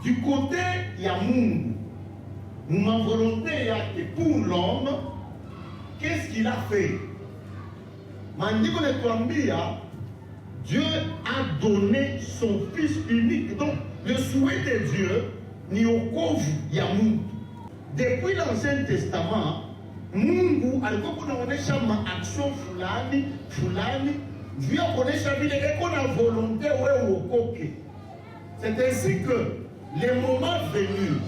du côté ya Mungu, ma volonté yake pour l'homme, qu'est-ce qu'il a fait? Maandiko natuambia Dieu a donné son Fils unique. Donc le souhait de Dieu ni wokovu ya Mungu. Depuis l'Ancien Testament, Mungu alikuwa kunaonesha maaction fulani juu ya kuonesha vile eko na volonté wewe uokoke. C'est ainsi que le moment venu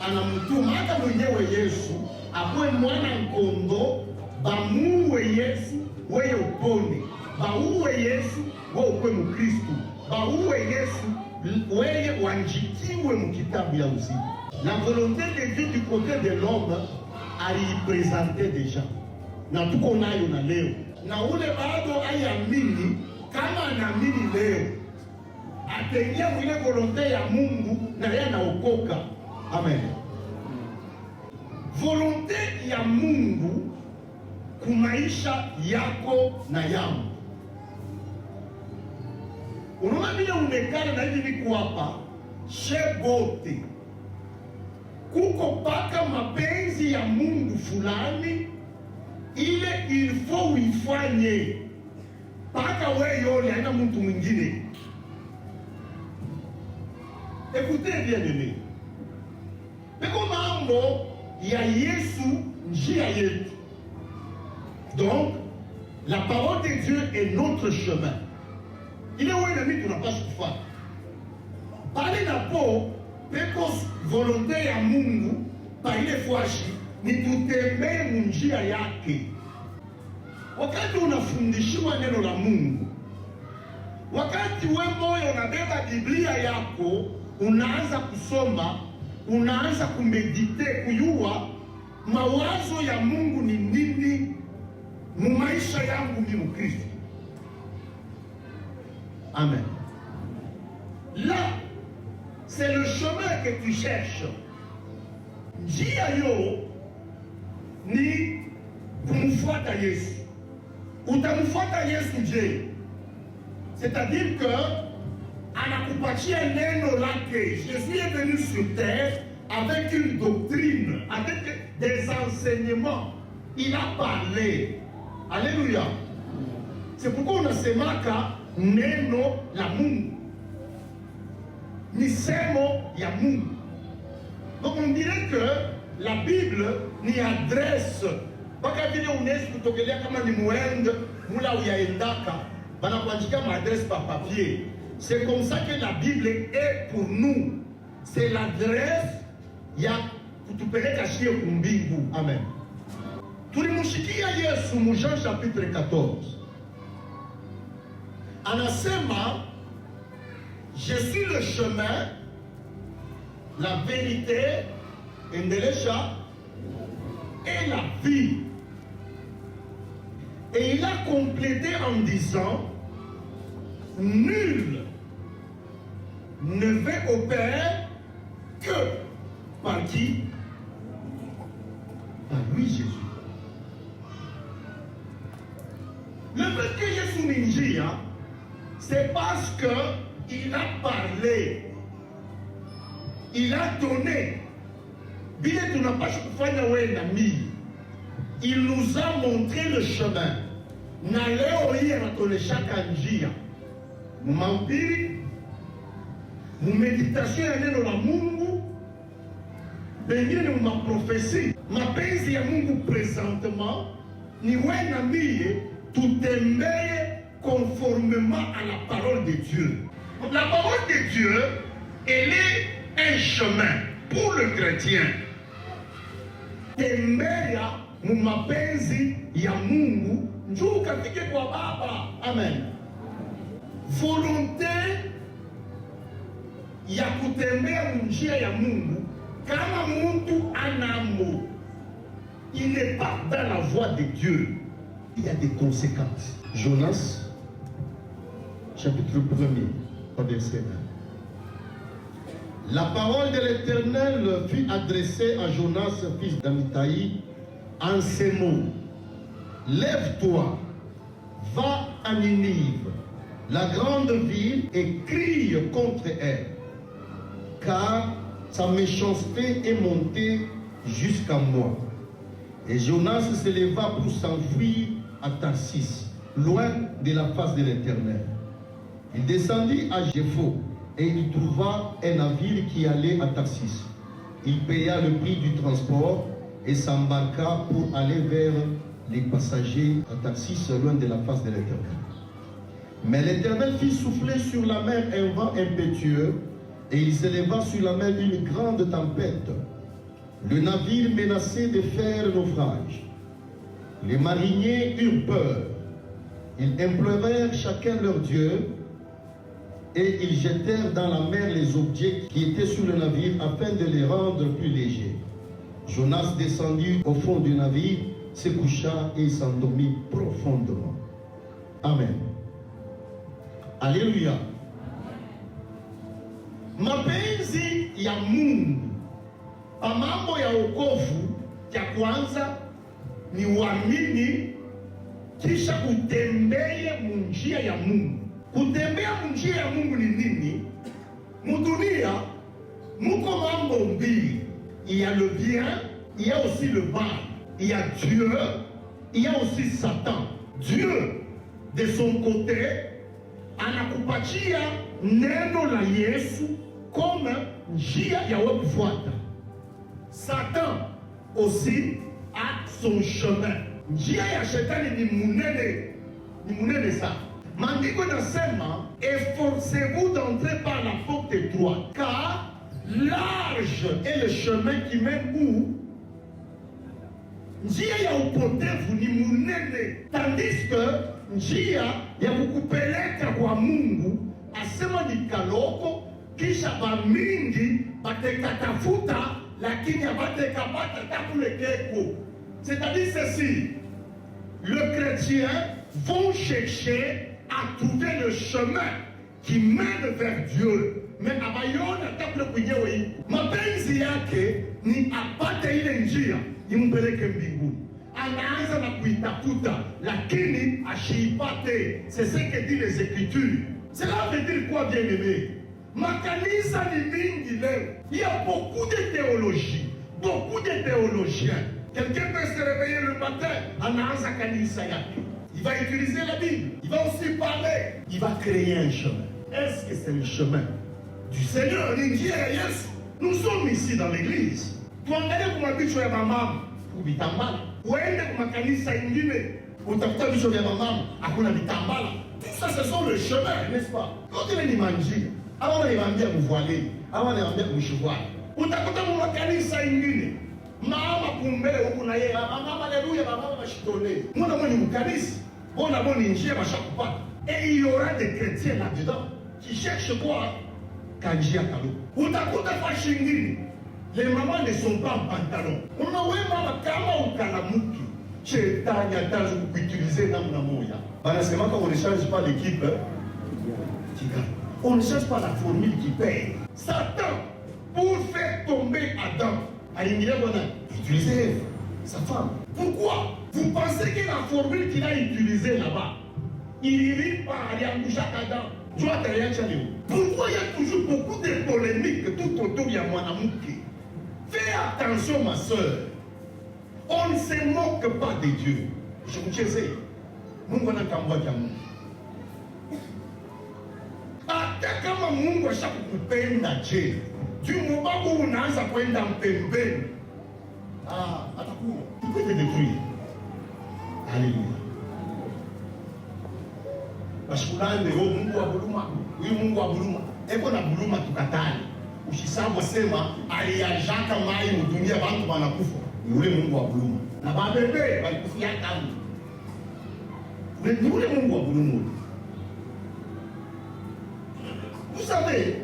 anamtuma hata mwenyewe Yesu akuwe mwana nkondo, bamuwe Yesu wewe upone, bauwe Yesu wewe ukwe Mkristo, bauwe Yesu wewe wanjikiwe mkitabu ya uzima. La volonté de Dieu du côté de l'homme aliipresente deja na tuko nayo na leo, na ule bado ayamini kama anaamini leo ataingia mwile volonté ya Mungu na yeye anaokoka. Amen. Volonté ya Mungu kumaisha yako na yangu. Unaona vile umekana na hivi niko hapa shebote kuko paka mapenzi ya Mungu fulani ile il faut uifanye paka wewe yole haina mtu mwingine. Écoutez bien aimé, peko mambo ya Yesu njia yetu. Donc la parole de Dieu est notre chemin. Il est où il n'a pas souffert. Parler d'apo peko volonté ya Mungu pa ile fwashi ni tutembee njia yake. Wakati unafundishiwa neno la Mungu, wakati we moyo unabeba Biblia yako, unaanza kusoma, unaanza kumedite, kujua mawazo ya Mungu ni nini mu maisha yangu mimi Mkristo. Amen. Là, c'est le chemin que tu cherches. Njia yo ni kumfuata Yesu. Utamfuata Yesu je? C'est-à-dire que anakupatia neno lake. Jésus est venu sur terre avec une doctrine, avec des enseignements. Il a parlé. Alléluia. C'est pourquoi on a semaka neno la Mungu. Ni semo ya Mungu. Donc on dirait que la Bible ni adresse. Baka vile unaweza kutokelea kama ni muende mula uyaendaka bana kuandika maadresse par papier. C'est comme ça que la Bible est pour nous. C'est l'adresse ya kutupeleka shie kumbingu. Amen. Tulimushikia Yesu mu Jean chapitre 14. Anasema, je suis le chemin, la vérité, endelesha, et la vie. Et il a complété en disant, nul ne va au Père que par qui? Par lui Jésus. Le fait que Jésus m'injie, c'est parce qu'il a parlé, il a donné. Bien tu n'as pas kufanya wewe na mimi. Il nous a montré le chemin. Na leo hii anatoleshaka njia. Mumahubiri, mumeditation ya neno la Mungu, pengine ni mumaprofesi. Mapenzi ya Mungu présentement ni wewe na mimi tutembee conformément à la parole de Dieu. La parole de Dieu, elle est un chemin pour le chrétien. Tembea mu mapenzi ya Mungu njoo kafike kwa Baba. Amen. Volonté ya kutembea njia ya Mungu kama mtu anamo, il n'est pas dans la voie de Dieu. Il y a des conséquences. Jonas, chapitre 1er, verset 1. La parole de l'Éternel fut adressée à Jonas, fils d'Amithaï, en ces mots. Lève-toi, va à Ninive, la grande ville, et crie contre elle, car sa méchanceté est montée jusqu'à moi. Et Jonas se leva pour s'enfuir à Tarsis, loin de la face de l'Éternel. Il descendit à Jépho et il trouva un navire qui allait à Tarsis. Il paya le prix du transport et s'embarqua pour aller vers les passagers à Tarsis, loin de la face de l'Éternel. Mais l'Éternel fit souffler sur la mer un vent impétueux et il s'éleva sur la mer une grande tempête. Le navire menaçait de faire naufrage. Les mariniers eurent peur. Ils implorèrent chacun leur Dieu et ils jetèrent dans la mer les objets qui étaient sur le navire afin de les rendre plus légers. Jonas descendit au fond du navire, se coucha et s'endormit profondément. Amen. Alléluia. Mapenzi ya Mungu pa mambo ya wokovu, ya kwanza ni uamini, kisha utembee munjia ya Mungu. Kutembea munjia ya Mungu ni nini? Mudunia muko mambo mbili, il y a le bien, il y a aussi le mal. Il y a Dieu, il y a aussi Satan. Dieu de son côté anakupatia neno la Yesu comme njia ya wewe kufuata. Satan aussi a son chemin. Njia ya shetani ni munene sana. Maandiko nasema, efforcez-vous d'entrer par la porte étroite, car large est le chemin qui mène où? Njia ya upotevu ni munene, tandis que njia ya kukupeleka kwa Mungu asema ni kaloko, kisha bamingi batekatafuta lakini abatekapata takulekeko. C'est-à-dire ceci, le chrétien vont chercher à trouver le chemin qui mène vers Dieu, mais abayona takule kwenyewe iko. Mapenzi yake ni apate ile njia impeleke mbinguni. Anaanza na kuitafuta lakini ashiipate. C'est ce que dit les Écritures. Cela veut dire quoi, bien-aimé? Makanisa ni mingi leo. Il y a beaucoup de théologie, beaucoup de théologiens. Quelqu'un peut se réveiller le matin, anaanza kanisa yake. Il va utiliser la Bible, il va aussi parler, il va créer un chemin. Est-ce que c'est le chemin du Seigneur? Nous sommes ici dans l'église. Tuangalie kwa bicho ya mama kubitambala. Uende kwa kanisa ingine, utafuta bicho ya mama hakuna vitambala. Tout ça, ce sont le chemin, n'est-ce pas? Quand il est manji, avant de l'ambia mvoilé, avant de l'ambia mshivwali. Utakuta kwa kanisa ingine, mama kumbele huku na yeye, mama haleluya, mama mashitone. Mwana mwenye mkanisa, bona boni njia mashakupata. Et il y aura des chrétiens là-dedans qui cherchent quoi? Kanjia kalo. Utakuta kwa shingine, les mamans ne sont pas en pantalon. On a ouais mama kama ukalamuki. Shetani ataanza kukuutiliser namna moja. Banasema qu'on ne change pas l'équipe qui gagne. On ne change pas la formule qui paye. Satan, pour faire tomber Adam, a utilisé sa femme. Pourquoi? Vous pensez que la formule qu'il a utilisée là-bas, il irait par Adam? Pourquoi il y a toujours beaucoup de polémiques tout autour de Mwanamouki? Fais attention, ma soeur. On ne se moque pas de Dieu. Je vous disais, Mungu anakambwaja Mungu. Hata kama Mungu ashakupenda je, jumubabu unaanza kwenda mpembeni, atakuwa tukwete détruire. Alléluia. Bashkulande ho Mungu wa buluma, huyu Mungu wa buluma. Eko na buluma tukatani. Ushisabu sema aliyajaka mai mudunia bantu banakufa. Ni ule Mungu wa buluma. Na babebe balikufia tamu. Ni ule Mungu wa buluma. Vous savez,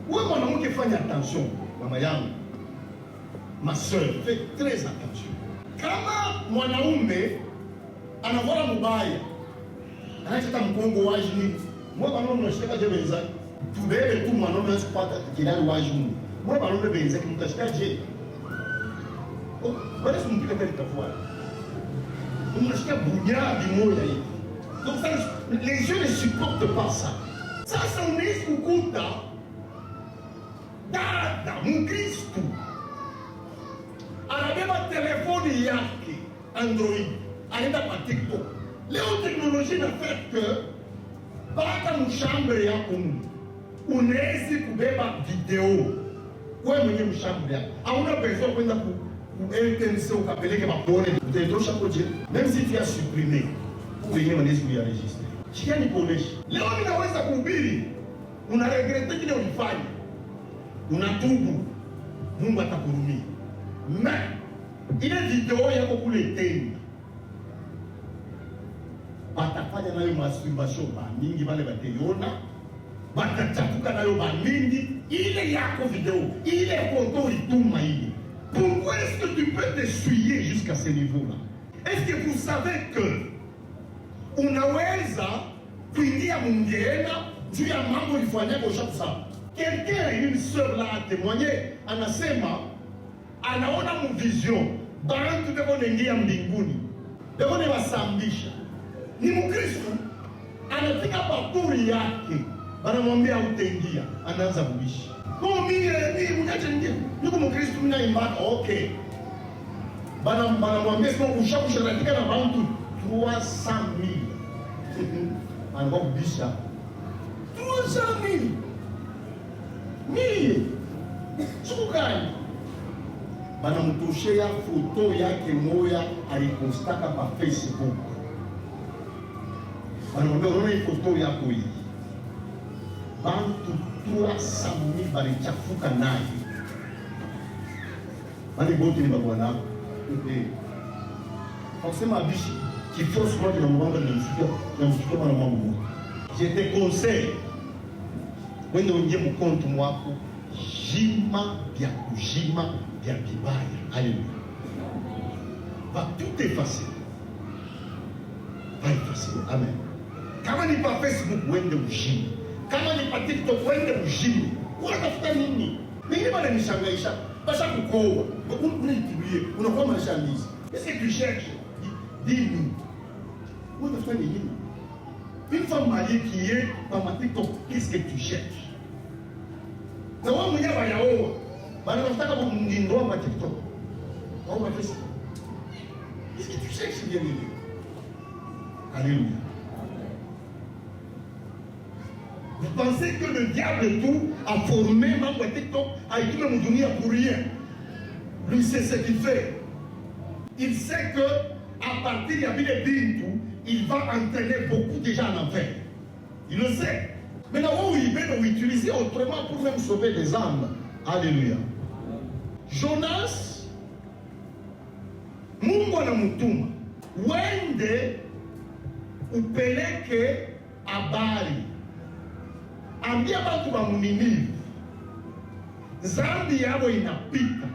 oui, mwanamke fanya attention, mama yangu, ma soeur, fais très attention. Kama mwanaume anavala mubaya, anachota mkongo wajini, mwa banaume unashika je benza, tubele tu mwanaume asipata kilali wajini. Mwa banaume benza kimtashika je. Oh, basi mpika tena tafua. Unashika bunya bimoya hivi. Donc ça, les gens ne supportent pas ça. Sasa unaweza kukuta dada Mkristu anabeba telefoni yake Android, anaenda kwa TikTok. Leo teknolojia inafanya que bata mshambre yako unaweza kubeba video wewe mwenye mshambre yako, hauna pesa kwenda ku RTNC ukapeleke mapone utaitosha koje, même si tu as supprimé wenyewe wanaweza kuyaregistre. Chia nikuoneshe leo ninaweza kuhubiri, una regrete kile ulifanya, unatubu, Mungu atakurumia. Mais ile video yako kule tena batafanya nayo masturbation mingi, wale bataiona batachafuka nayo mingi. Ile yako video, ile photo ituma ile. Pourquoi est-ce que tu peux t'essuyer jusqu'à ce niveau-là? Est-ce que vous savez que unaweza kuingia mungeena juu ya mambo ulifanyaka ushakusaba? Quelqu'un, une sœur là a témoigné, anasema anaona muvision bantu beko nengia mbinguni, beko ne wasambisha. Ni Mkristo anafika pakuri yake, banamwambia utaingia, anaanza kubishi. Kwa mimi mnyache ningie, niko Mkristo mimi naimba, okay. Banamwambia sio ushakusharatika na bantu 300,000. Anakuwa kubisha 300,000. Mimi chukani banamtoshea foto yake moya alipostaka pa Facebook. Banamwambia unaona hii foto yako hii, bantu 300,000 balichafuka naye. Bali bote ni babwana. Forcément abishi kifosi kwa tunamwanga tunamchukua na mambo. Je te conseille wende unje mkonto mwako jima vya kujima vya vibaya. Alléluia. Va tout effacer. Va effacer. Amen. Kama ni pa Facebook wende ujime, kama ni pa TikTok wende ujime. Unatafuta nini? Nini bana nishangaisha? Basha kukoa. Unaikimbie, unakuwa mashangizi. Est-ce que tu cherches? Dis-nous. Unatafuta nini? Une femme mariée qui est dans ma TikTok, qu'est-ce que tu cherches? Na wewe mwenyewe wayaoa. Bana unataka kumngindoa kwa TikTok. Au kwa Facebook. Qu'est-ce que tu cherches bien aimé? Alléluia. Vous pensez que le diable tout a formé mambo ya TikTok, a été même dunia pour rien. Lui c'est ce qu'il fait. Il sait que à partir de Bile Bintu, il va entraîner beaucoup de gens en enfer. Il le sait. Maintenant, il va l'utiliser autrement pour même sauver des âmes. Alléluia. Jonas, Mungu anamutuma wende upeleke habari, ambia batu ba Muninive zambi yabo inapita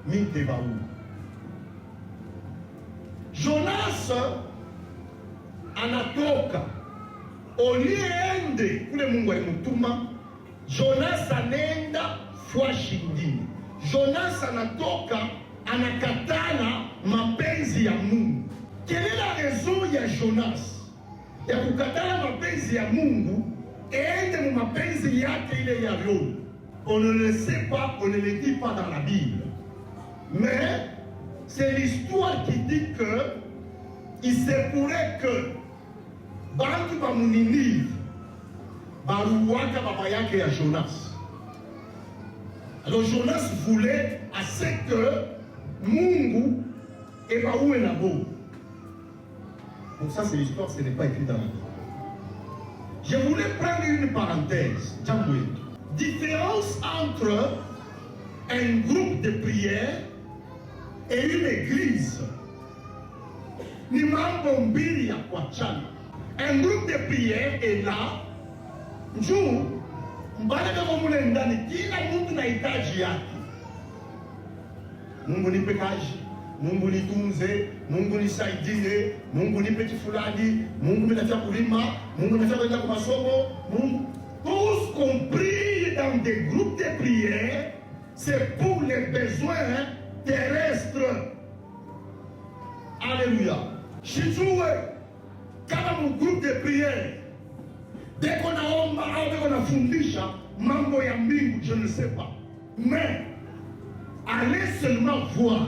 mite bauu. Jonas anatoka oliende kule Mungu alimutuma. Jonas anenda fwashi ingine. Jonas anatoka anakatana mapenzi ya Mungu. Quelle est la raison ya Jonas ya kukatana mapenzi ya Mungu ende mu mapenzi yake ile ya roho? On ne le sait pas, on ne le dit pas dans la Bible. Mais c'est l'histoire qui dit que il se pourrait que bantu ba Muninive baruwaka baba yake ya Jonas. Alors Jonas voulait à ce que Mungu ebaoué nabo. Donc ça c'est l'histoire, ce n'est pas écrit dans la Bible. Je voulais prendre une parenthèse. Différence entre un groupe de prière et une église. Ni mambo mbili ya kuachana. Un groupe de prière est là. Njoo mbali kama mule ndani kila mtu na hitaji yake. Mungu nipe kazi, Mungu nitunze, Mungu nisaidie, Mungu nipe fulani, Mungu nipe kulima, Mungu nipe kwenda kwa masomo, Mungu. Tous compris dans des groupes de prière, c'est pour les besoins terrestres. Alléluia. Shijue kama mu groupe de prière beko naomba au beko nafundisha mambo ya mbingu, je ne sais pas. Mais allez seulement voir,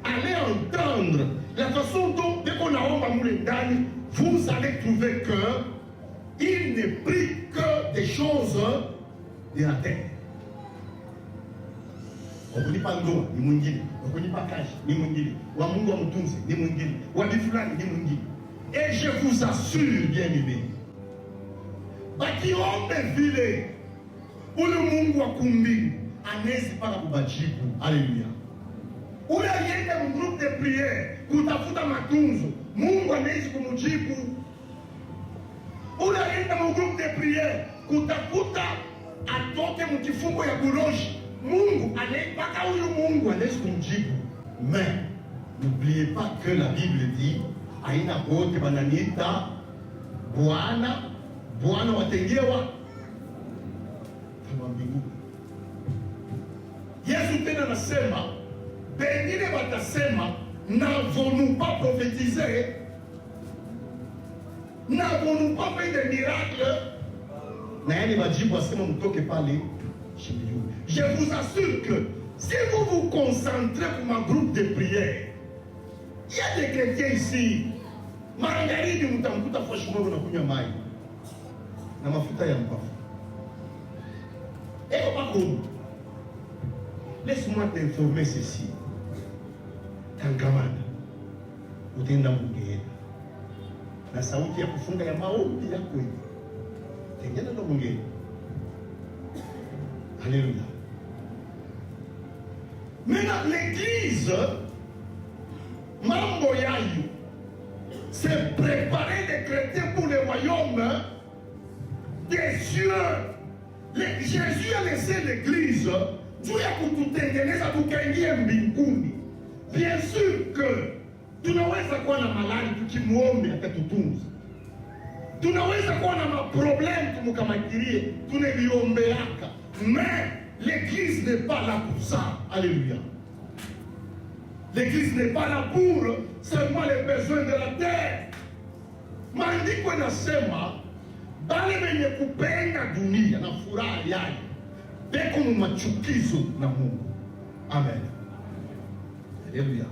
allez entendre la façon dont, dès qu'on a Moulendani, vous allez trouver que il n'est pris que des choses de la terre. On ne dit pas ndoa, ni mwingine. On ne dit pas kaji, ni mwingine. Wa Mungu wa mtunzi, ni mwingine. Wa bifulani, ni mwingine. Et je vous assure, bien aimé, bakiombe vile ule Mungu wa kumbingu anezi paka kubajibu. Haleluya. Ule alienda mu groupe de prière kutafuta matunzo, Mungu anezi kumujibu. Ule alienda mu groupe de prière kutafuta atoke mu kifungo ya buloshi, Mungu mpaka huyu Mungu anezi kumujibu. Mais n'oubliez pas que la Bible dit aina wote bananiita Bwana, Bwana watengewa kama mbingu. Yesu tena nasema, pengine watasema, n'avons-nous pas prophétisé? N'avons-nous pas fait des miracles? Na yani majibu asema mtoke pale shimbiu. Je vous assure que si vous vous concentrez pour un groupe de prière, il y a des chrétiens ici, magharibi mtamkuta fresh moro na kunywa mai na mafuta ya mpafu. Et au Bakoum, laisse-moi t'informer ceci. Tangamana, utenda mungera. Na sauti ya kufunga ya maombi ya kweli. Tengena ndo mungera. Alléluia. Maintenant, l'église, mambo yayo, c'est préparer les chrétiens pour le royaume des cieux. Jésus a laissé l'église juu ya kututengeneza tukaingie mbinguni. Bien sûr que tunaweza kuwa na malali tukimuombe atatutunza. Tunaweza kuwa na maproblème tumukamakirie tuneviombeaka. Mais l'église n'est pas là pour ça. Alléluia. L'église n'est pas là pour seulement les besoins de la terre. Maandiko inasema bale wenye kupenda dunia na furaha yake beko mu machukizo na Mungu. Amen. Alléluia.